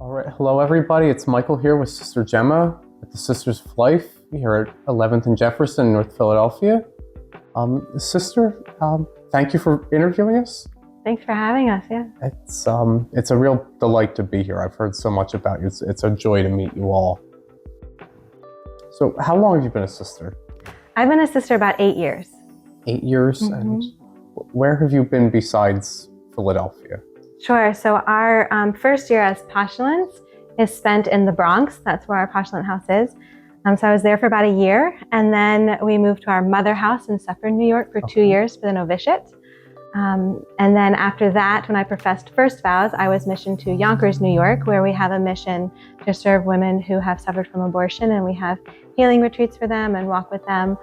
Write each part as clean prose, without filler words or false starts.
All right, hello everybody. It's Michael here with Sister Gemma at the Sisters of Life here at 11th and Jefferson, North Philadelphia. Sister, thank you for interviewing us. Thanks for having us. Yeah, it's a real delight to be here. I've heard so much about you. It's a joy to meet you all. So, how long have you been a sister? I've been a sister about 8 years. 8 years, and where have you been besides Philadelphia? Sure. So our first year as postulants is spent in the Bronx. That's where our postulant house is. So I was there for about a year, and then we moved to our mother house in Suffern, New York for 2 years for the novitiate. And then after that, when I professed first vows, I was missioned to Yonkers, New York, where we have a mission to serve women who have suffered from abortion, and we have healing retreats for them and walk with them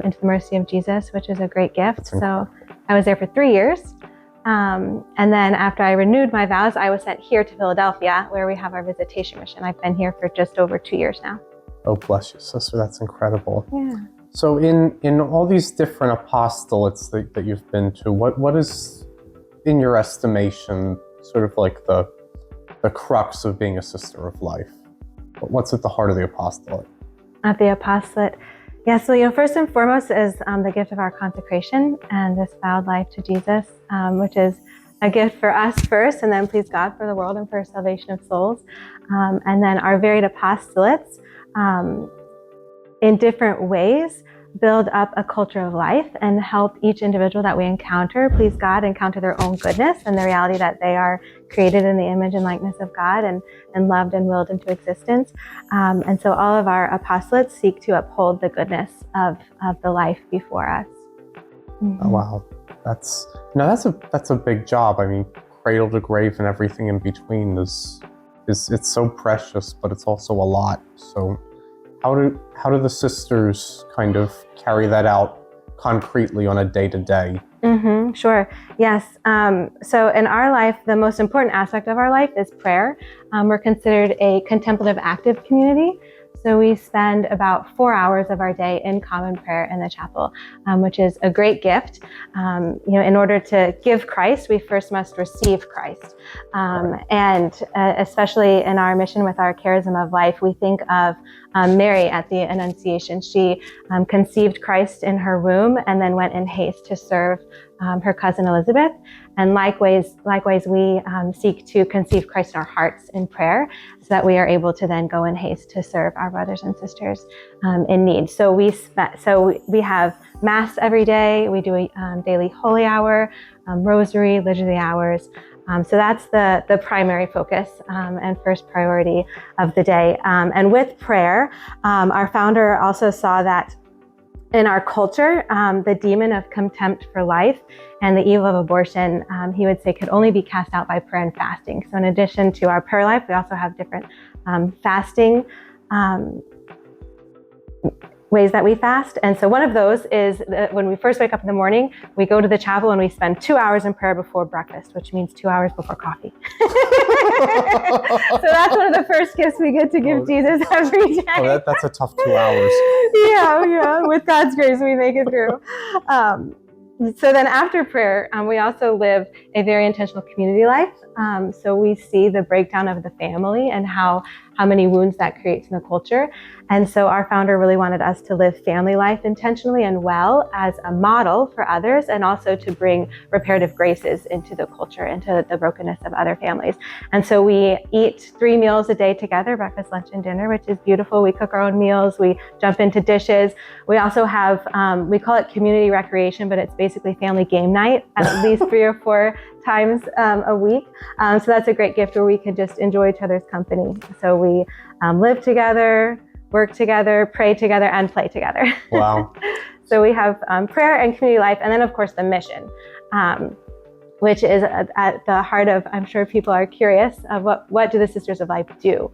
into the mercy of Jesus, which is a great gift. So I was there for 3 years. And then after I renewed my vows, I was sent here to Philadelphia, where we have our visitation mission. I've been here for just over 2 years now. Oh, bless you, sister. That's incredible. Yeah. So in all these different apostolates that you've been to, what is, in your estimation, sort of like the crux of being a sister of life? What's at the heart of the apostolate? At the apostolate, yeah, so first and foremost is the gift of our consecration and this vowed life to Jesus, which is a gift for us first, and then please God for the world and for salvation of souls. And then our varied apostolates, in different ways, build up a culture of life and help each individual that we encounter, please God, encounter their own goodness and the reality that they are created in the image and likeness of God and loved and willed into existence. And so all of our apostolates seek to uphold the goodness of the life before us. Oh, wow. That's a big job. I mean, cradle to grave and everything in between is it's so precious, but it's also a lot. So how do the sisters kind of carry that out concretely on a day-to-day? Sure. Yes. So in our life, the most important aspect of our life is prayer. We're considered a contemplative active community. So we spend about 4 hours of our day in common prayer in the chapel, which is a great gift. In order to give Christ, we first must receive Christ. And especially in our mission with our charism of life, we think of Mary at the Annunciation. She conceived Christ in her womb and then went in haste to serve her cousin Elizabeth. And likewise, we seek to conceive Christ in our hearts in prayer, so that we are able to then go in haste to serve our brothers and sisters in need. So we have Mass every day. We do a daily Holy Hour, Rosary, Liturgy hours. So that's the primary focus and first priority of the day. And with prayer, our founder also saw that in our culture, the demon of contempt for life and the evil of abortion, he would say, could only be cast out by prayer and fasting. So in addition to our prayer life, we also have different fasting ways that we fast. And so one of those is when we first wake up in the morning, we go to the chapel and we spend 2 hours in prayer before breakfast, which means 2 hours before coffee. So that's one of the first gifts we get to give Jesus every day. Oh, that's a tough 2 hours. Yeah. With God's grace, we make it through. So then after prayer, we also live a very intentional community life. So we see the breakdown of the family and how many wounds that creates in the culture. And so our founder really wanted us to live family life intentionally and well as a model for others, and also to bring reparative graces into the culture, into the brokenness of other families. And so we eat 3 meals a day together, breakfast, lunch, and dinner, which is beautiful. We cook our own meals. We jump into dishes. We also have, we call it community recreation, but it's basically family game night at least 3 or 4 times a week. So that's a great gift where we can just enjoy each other's company. So we live together, work together, pray together, and play together. Wow. So we have prayer and community life, and then of course the mission, which is at the heart of, I'm sure people are curious of what do the Sisters of Life do?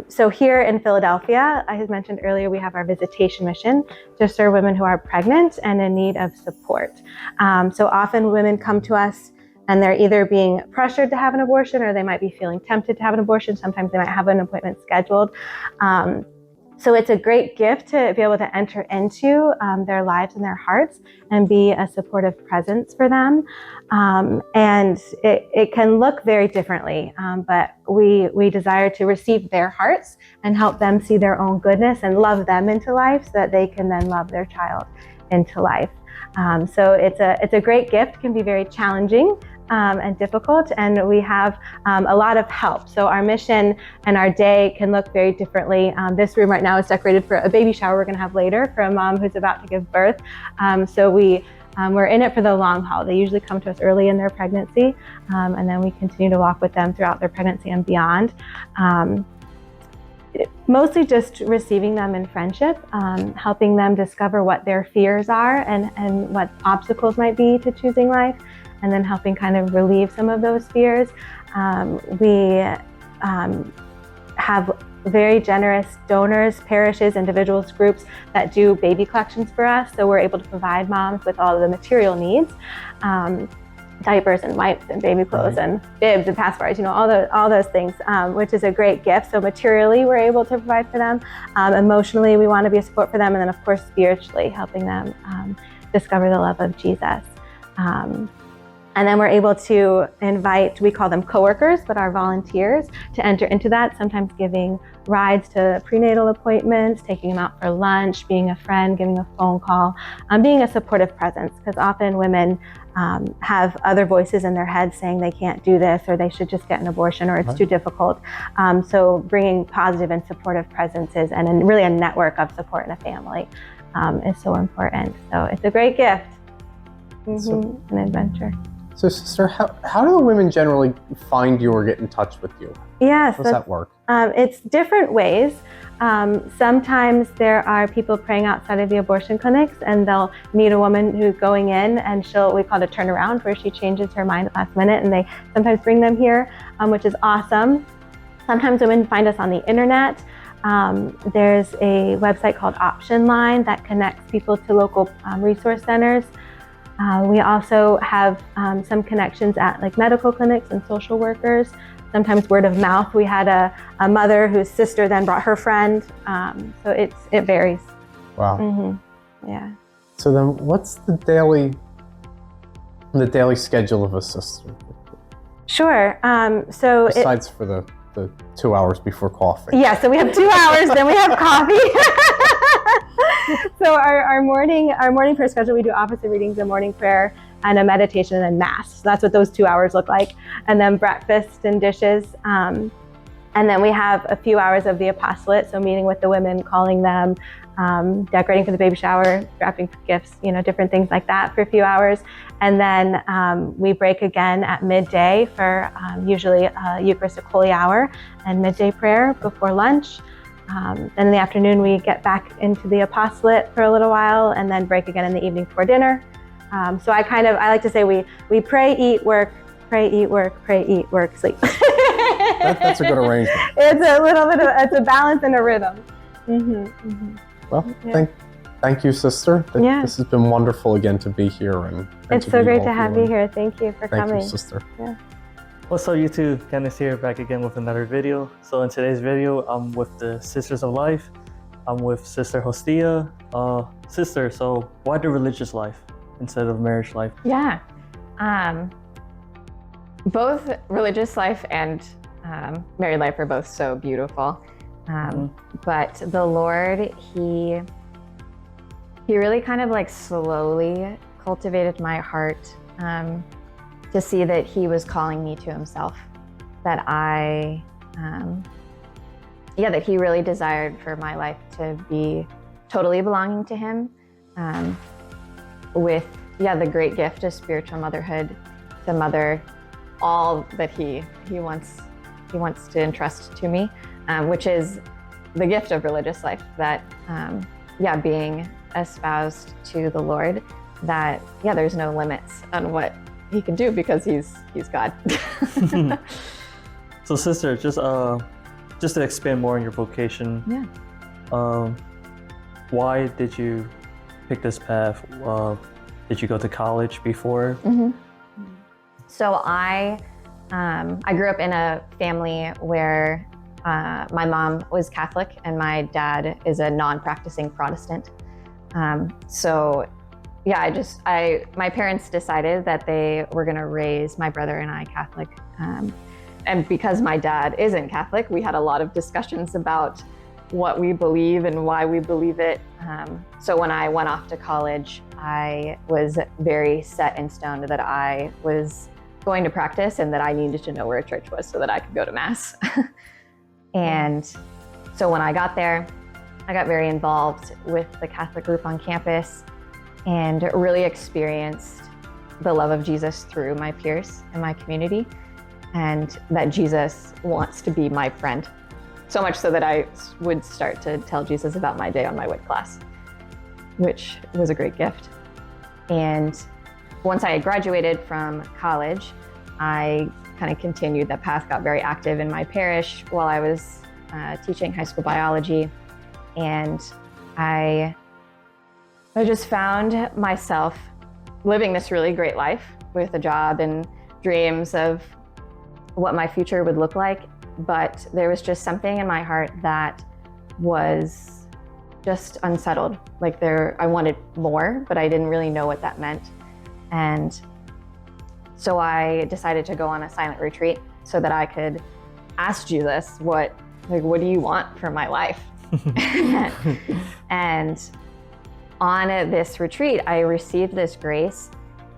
So here in Philadelphia, I had mentioned earlier, we have our visitation mission to serve women who are pregnant and in need of support. So often women come to us and they're either being pressured to have an abortion, or they might be feeling tempted to have an abortion. Sometimes they might have an appointment scheduled. So it's a great gift to be able to enter into their lives and their hearts and be a supportive presence for them. And it can look very differently, but we desire to receive their hearts and help them see their own goodness and love them into life so that they can then love their child into life. So it's a great gift, can be very challenging and difficult, and we have a lot of help. So our mission and our day can look very differently. This room right now is decorated for a baby shower we're going to have later for a mom who's about to give birth. So we're in it for the long haul. They usually come to us early in their pregnancy, and then we continue to walk with them throughout their pregnancy and beyond. Mostly just receiving them in friendship, helping them discover what their fears are and what obstacles might be to choosing life, and then helping kind of relieve some of those fears. We have very generous donors, parishes, individuals, groups that do baby collections for us. So we're able to provide moms with all of the material needs, diapers and wipes and baby clothes and bibs and pacifiers, all those things, which is a great gift. So materially, we're able to provide for them. Emotionally, we want to be a support for them. And then of course, spiritually, helping them discover the love of Jesus. And then we're able to invite, we call them coworkers, but our volunteers, to enter into that, sometimes giving rides to prenatal appointments, taking them out for lunch, being a friend, giving a phone call, being a supportive presence, because often women have other voices in their head saying they can't do this, or they should just get an abortion, or it's too difficult. So bringing positive and supportive presences and really a network of support in a family is so important. So it's a great gift, an adventure. So sister, how do the women generally find you or get in touch with you? Yes. How does that work? It's different ways. Sometimes there are people praying outside of the abortion clinics, and they'll meet a woman who's going in, and we call it a turnaround, where she changes her mind at the last minute, and they sometimes bring them here, which is awesome. Sometimes women find us on the internet. There's a website called Option Line that connects people to local resource centers. We also have some connections at like medical clinics and social workers. Sometimes word of mouth. We had a mother whose sister then brought her friend. So it varies. Wow. Yeah. So then, what's the daily schedule of a sister? Sure. Besides for the 2 hours before coffee. Yeah. So we have 2 hours, then we have coffee. So our morning prayer schedule, we do office of readings, a morning prayer, and a meditation, and then mass. So that's what those 2 hours look like. And then breakfast and dishes. And then we have a few hours of the apostolate, so meeting with the women, calling them, decorating for the baby shower, wrapping gifts, different things like that for a few hours. And then we break again at midday for usually a Eucharistic Holy Hour and midday prayer before lunch. Then in the afternoon, we get back into the apostolate for a little while, and then break again in the evening for dinner. So I like to say we pray, eat, work, pray, eat, work, pray, eat, work, sleep. That's a good arrangement. It's a little bit it's a balance and a rhythm. Well, thank you, sister. This has been wonderful again to be here. And it's so great to have you here. Thank you for coming. Thank you, sister. Yeah. What's up, YouTube? Kenneth here, back again with another video. So in today's video, I'm with the Sisters of Life. I'm with Sister Hostia. Sister, so why the religious life instead of marriage life? Yeah. Both religious life and married life are both so beautiful. But the Lord, He really kind of like slowly cultivated my heart to see that He was calling me to Himself, that that He really desired for my life to be totally belonging to Him, with the great gift of spiritual motherhood, to mother all that He wants to entrust to me, which is the gift of religious life, that being espoused to the Lord, that there's no limits on what He can do, because He's God. So sister, just to expand more on your vocation, why did you pick this path? Did you go to college before? So I grew up in a family where my mom was Catholic and my dad is a non-practicing Protestant. So yeah, my parents decided that they were going to raise my brother and I Catholic. And because my dad isn't Catholic, we had a lot of discussions about what we believe and why we believe it. So when I went off to college, I was very set in stone that I was going to practice and that I needed to know where a church was so that I could go to Mass. And so when I got there, I got very involved with the Catholic group on campus and really experienced the love of Jesus through my peers and my community, and that Jesus wants to be my friend. So much so that I would start to tell Jesus about my day on my WIT class, which was a great gift. And once I had graduated from college, I kind of continued that path, got very active in my parish while I was teaching high school biology. And I just found myself living this really great life with a job and dreams of what my future would look like. But there was just something in my heart that was just unsettled. Like I wanted more, but I didn't really know what that meant. And so I decided to go on a silent retreat so that I could ask Jesus, what do you want for my life? And on this retreat, I received this grace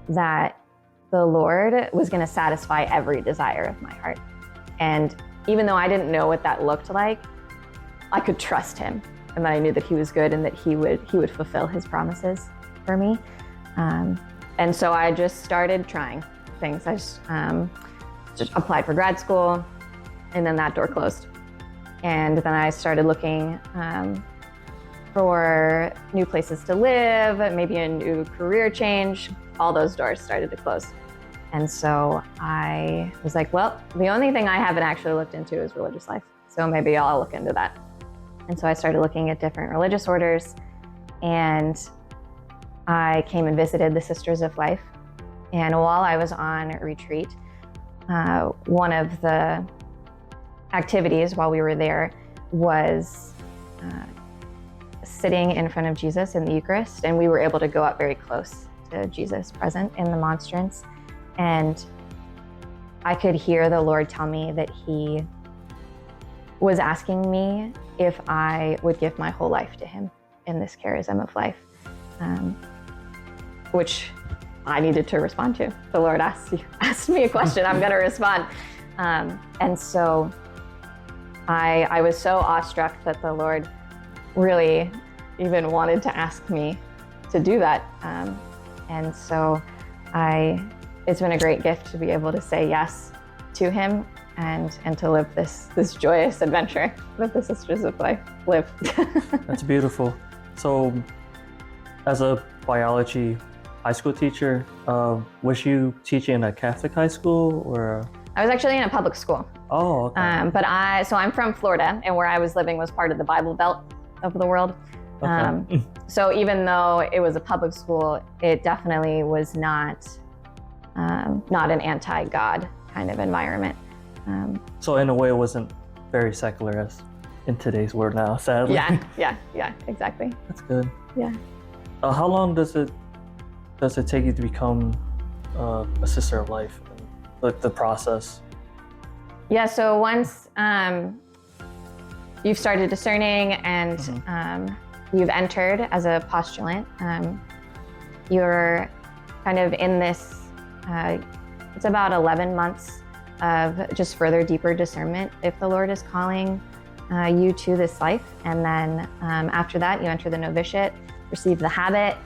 that the Lord was going to satisfy every desire of my heart. And even though I didn't know what that looked like, I could trust him, and that I knew that he was good and that he would fulfill his promises for me. And so I just started trying things. I just applied for grad school, and then that door closed. And then I started looking for new places to live, maybe a new career change. All those doors started to close. And so I was like, well, the only thing I haven't actually looked into is religious life. So maybe I'll look into that. And so I started looking at different religious orders, and I came and visited the Sisters of Life. And while I was on retreat, one of the activities while we were there was sitting in front of Jesus in the Eucharist, and we were able to go up very close to Jesus present in the monstrance. And I could hear the Lord tell me that he was asking me if I would give my whole life to him in this charism of life, which I needed to respond to. The Lord asked me a question, I'm going to respond. And so I was so awestruck that the Lord really even wanted to ask me to do that. And so it's been a great gift to be able to say yes to him and to live this joyous adventure that the Sisters of Life live. That's beautiful. So as a biology high school teacher, was you teaching in a Catholic high school or? I was actually in a public school. Oh, okay. So I'm from Florida, and where I was living was part of the Bible Belt of the world. Okay. So even though it was a public school, it definitely was not an anti-God kind of environment. So in a way, it wasn't very secular as in today's world now, sadly. Yeah, exactly. That's good. Yeah. How long does it take you to become a Sister of Life? Like the process? Yeah, so once you've started discerning and you've entered as a postulant, you're kind of in this, it's about 11 months of just further deeper discernment if the Lord is calling you to this life. And then after that, you enter the novitiate, receive the habit,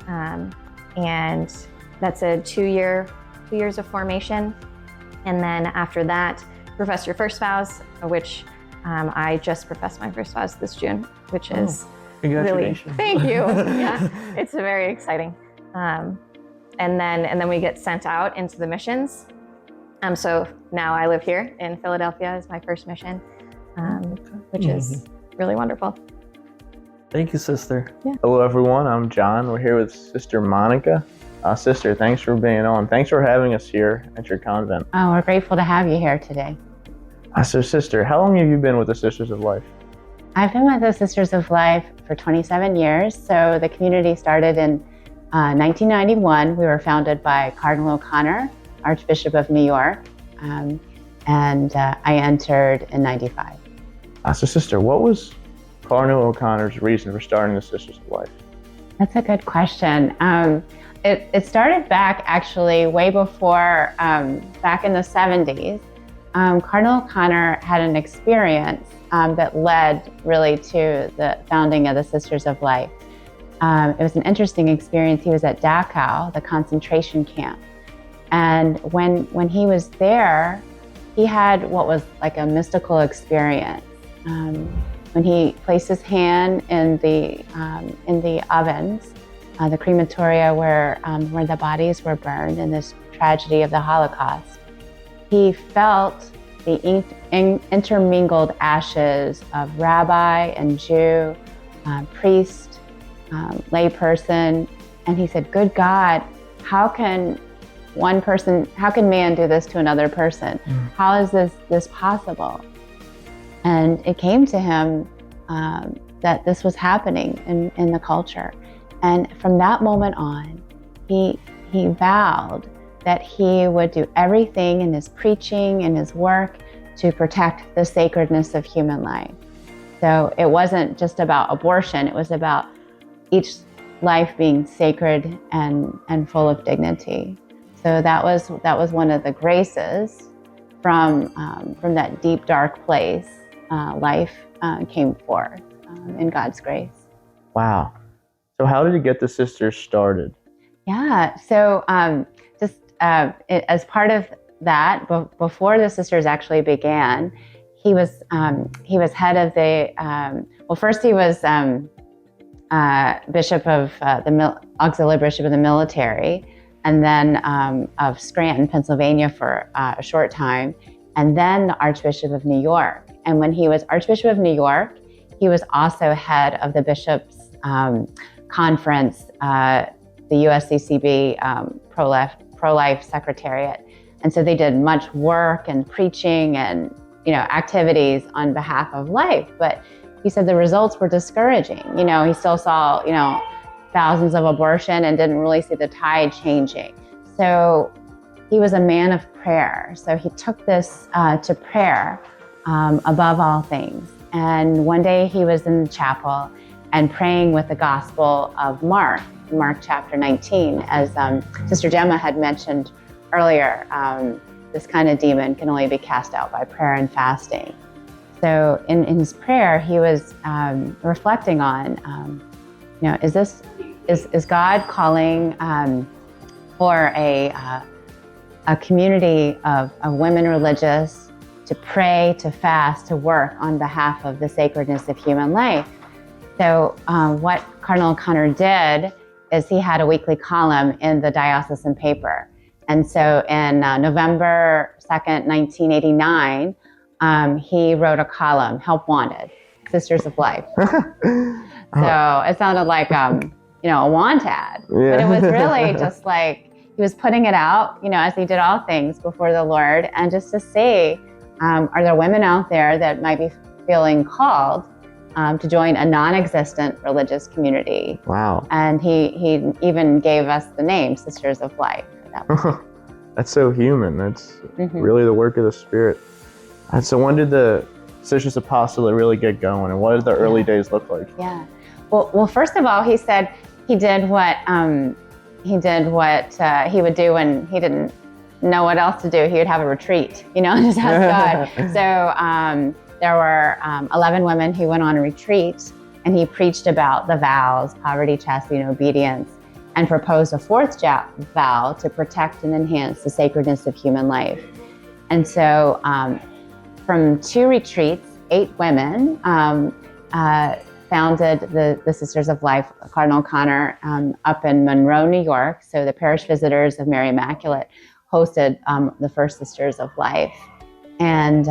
and that's a 2 years of formation. And then after that, profess your first vows, which I just professed my first vows this June, which is congratulations. Really, thank you. Yeah, it's very exciting. And then we get sent out into the missions. So now I live here in Philadelphia as my first mission, which is really wonderful. Thank you, sister. Yeah. Hello, everyone. I'm John. We're here with Sister Monica. Sister, thanks for being on. Thanks for having us here at your convent. Oh, we're grateful to have you here today. So, sister, how long have you been with the Sisters of Life? I've been with the Sisters of Life for 27 years. So the community started in 1991. We were founded by Cardinal O'Connor, Archbishop of New York, and I entered in 95. So, sister, what was Cardinal O'Connor's reason for starting the Sisters of Life? That's a good question. It started back actually way before, back in the 70s. Cardinal O'Connor had an experience that led really to the founding of the Sisters of Life. It was an interesting experience. He was at Dachau, the concentration camp. And when he was there, he had what was like a mystical experience. When he placed his hand in the ovens, the crematoria where the bodies were burned in this tragedy of the Holocaust, he felt the intermingled ashes of rabbi and Jew, priest, layperson, and he said, "Good God, how can man do this to another person? How is this possible?" And it came to him that this was happening in the culture. And from that moment on, he vowed that he would do everything in his preaching and his work to protect the sacredness of human life. So it wasn't just about abortion, it was about each life being sacred and full of dignity. So that was one of the graces from that deep, dark place. Life came forth in God's grace. Wow. So how did you get the sisters started? Yeah, so as part of that, before the sisters actually began, he was head of the, first he was bishop of auxiliary bishop of the military, and then of Scranton, Pennsylvania for a short time, and then the Archbishop of New York. And when he was Archbishop of New York, he was also head of the Bishops' Conference, the USCCB pro-life Secretariat. And so they did much work and preaching and activities on behalf of life. But he said the results were discouraging. He still saw thousands of abortion and didn't really see the tide changing. So he was a man of prayer. So he took this to prayer above all things. And one day he was in the chapel and praying with the Gospel of Mark chapter 19, as Sister Gemma had mentioned earlier. This kind of demon can only be cast out by prayer and fasting. So in his prayer, he was reflecting on, is God calling for a community of women religious to pray, to fast, to work on behalf of the sacredness of human life? So what Cardinal O'Connor did is he had a weekly column in the diocesan paper. And so in November 2nd, 1989, he wrote a column, Help Wanted, Sisters of Life. So it sounded like, a want ad, but it was really just like, he was putting it out, as he did all things before the Lord, and just to see, are there women out there that might be feeling called to join a non-existent religious community? Wow. And he even gave us the name Sisters of Life. That's so human. That's really the work of the Spirit. And so when did the Sisters Apostolate really get going, and what did the early days look like? Yeah. Well, first of all, he said he did what he would do when he didn't know what else to do. He would have a retreat, and just ask God. So there were 11 women who went on a retreat, and he preached about the vows, poverty, chastity, and obedience, and proposed a fourth vow to protect and enhance the sacredness of human life. And so from 2 retreats, 8 women founded the Sisters of Life. Cardinal O'Connor up in Monroe, New York. So the Parish Visitors of Mary Immaculate hosted the first Sisters of Life. And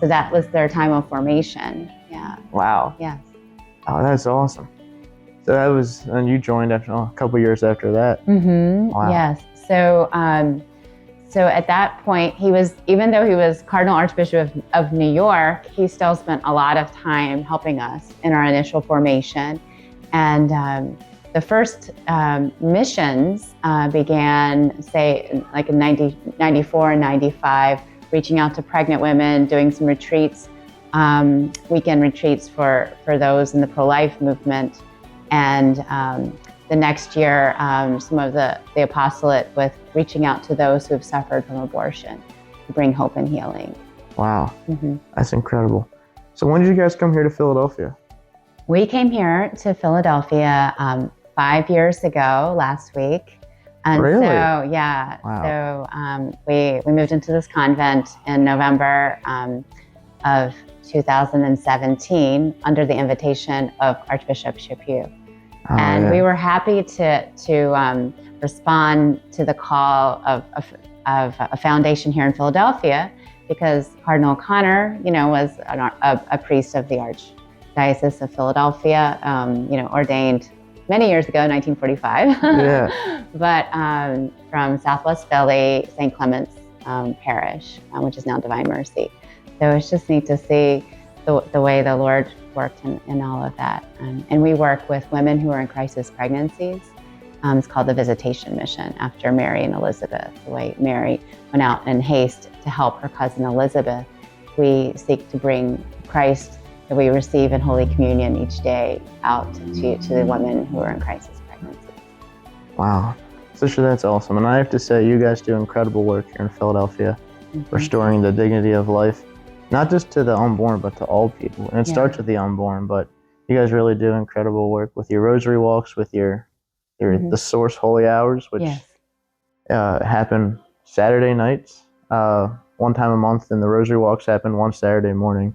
so that was their time of formation. Yeah. Wow. Yes. Oh, that's awesome. So that was, and you joined after a couple years after that. Mm-hmm. Wow. Yes. So So at that point, even though he was Cardinal Archbishop of New York, he still spent a lot of time helping us in our initial formation. And the first missions began, say, like in 94 and 95, reaching out to pregnant women, doing some retreats, weekend retreats for those in the pro-life movement. And the next year, some of the apostolate with reaching out to those who have suffered from abortion to bring hope and healing. Wow, that's incredible. So when did you guys come here to Philadelphia? We came here to Philadelphia 5 years ago last week. And really? So, yeah. Wow. So we moved into this convent in November of 2017 under the invitation of Archbishop Chaput. And we were happy to respond to the call of a foundation here in Philadelphia, because Cardinal O'Connor, was a priest of the Archdiocese of Philadelphia, ordained many years ago, 1945. Yeah. But from Southwest Philly, St. Clement's Parish, which is now Divine Mercy. So it's just neat to see the way the Lord worked in all of that. And we work with women who are in crisis pregnancies. It's called the Visitation mission, after Mary and Elizabeth. The way Mary went out in haste to help her cousin Elizabeth, we seek to bring Christ that we receive in Holy Communion each day out to the women who are in crisis pregnancies. Wow. Sister, that's awesome. And I have to say, you guys do incredible work here in Philadelphia, restoring the dignity of life, not just to the unborn, but to all people. And it starts with the unborn, but you guys really do incredible work with your Rosary Walks, with your the Source Holy Hours, which happen Saturday nights, one time a month, and the Rosary Walks happen one Saturday morning.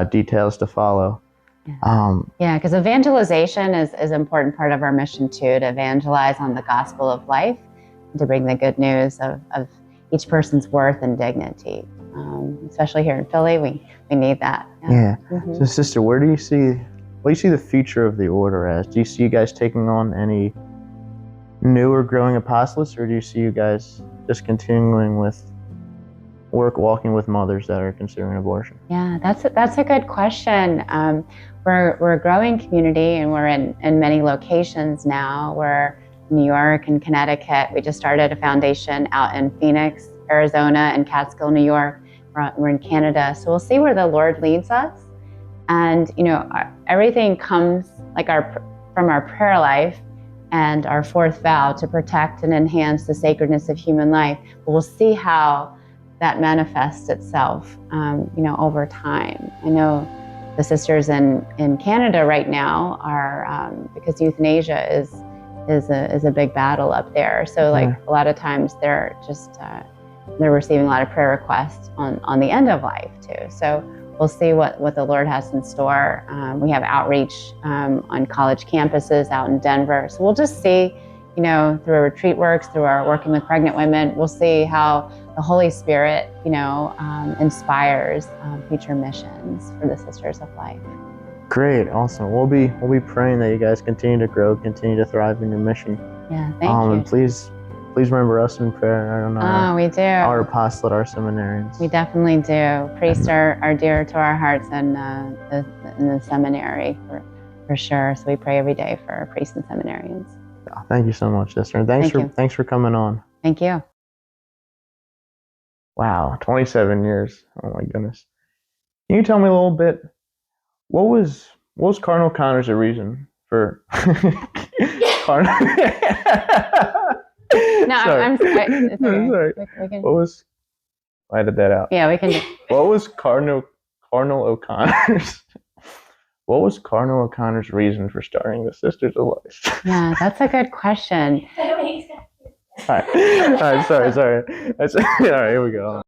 Details to follow. Because evangelization is an important part of our mission too, to evangelize on the gospel of life, and to bring the good news of each person's worth and dignity. Especially here in Philly, we need that. Yeah. So, Sister, what do you see the future of the order as? Do you see you guys taking on any new or growing apostolates, or do you see you guys just continuing with walking with mothers that are considering abortion? Yeah, that's a good question. We're a growing community, and we're in many locations now. We're in New York and Connecticut. We just started a foundation out in Phoenix, Arizona, and Catskill, New York. We're in Canada. So we'll see where the Lord leads us. And everything comes from our prayer life and our fourth vow to protect and enhance the sacredness of human life. But we'll see how that manifests itself, over time. I know the sisters in Canada right now are, because euthanasia is a big battle up there. So a lot of times they're just, they're receiving a lot of prayer requests on the end of life too. So we'll see what the Lord has in store. We have outreach on college campuses out in Denver. So we'll just see, through our retreat works, through our working with pregnant women, we'll see how the Holy Spirit, inspires future missions for the Sisters of Life. Great, awesome. We'll be praying that you guys continue to grow, continue to thrive in your mission. Yeah, thank you. And please remember us in prayer. I don't know. We do. Our apostolate, our seminarians. We definitely do. Priests are dear to our hearts, and in the seminary for sure. So we pray every day for priests and seminarians. Thank you so much, Sister. And thanks for coming on. Thank you. Wow, 27 years. Oh my goodness. Can you tell me a little bit, what was Cardinal O'Connor's reason for Cardinal? No, sorry. I'm sorry. It's okay. Sorry. What was, I edited that out. Yeah, we can. What was Cardinal O'Connor's? What was Cardinal O'Connor's reason for starting the Sisters of Life? Yeah, that's a good question. All right, sorry. All right, here we go.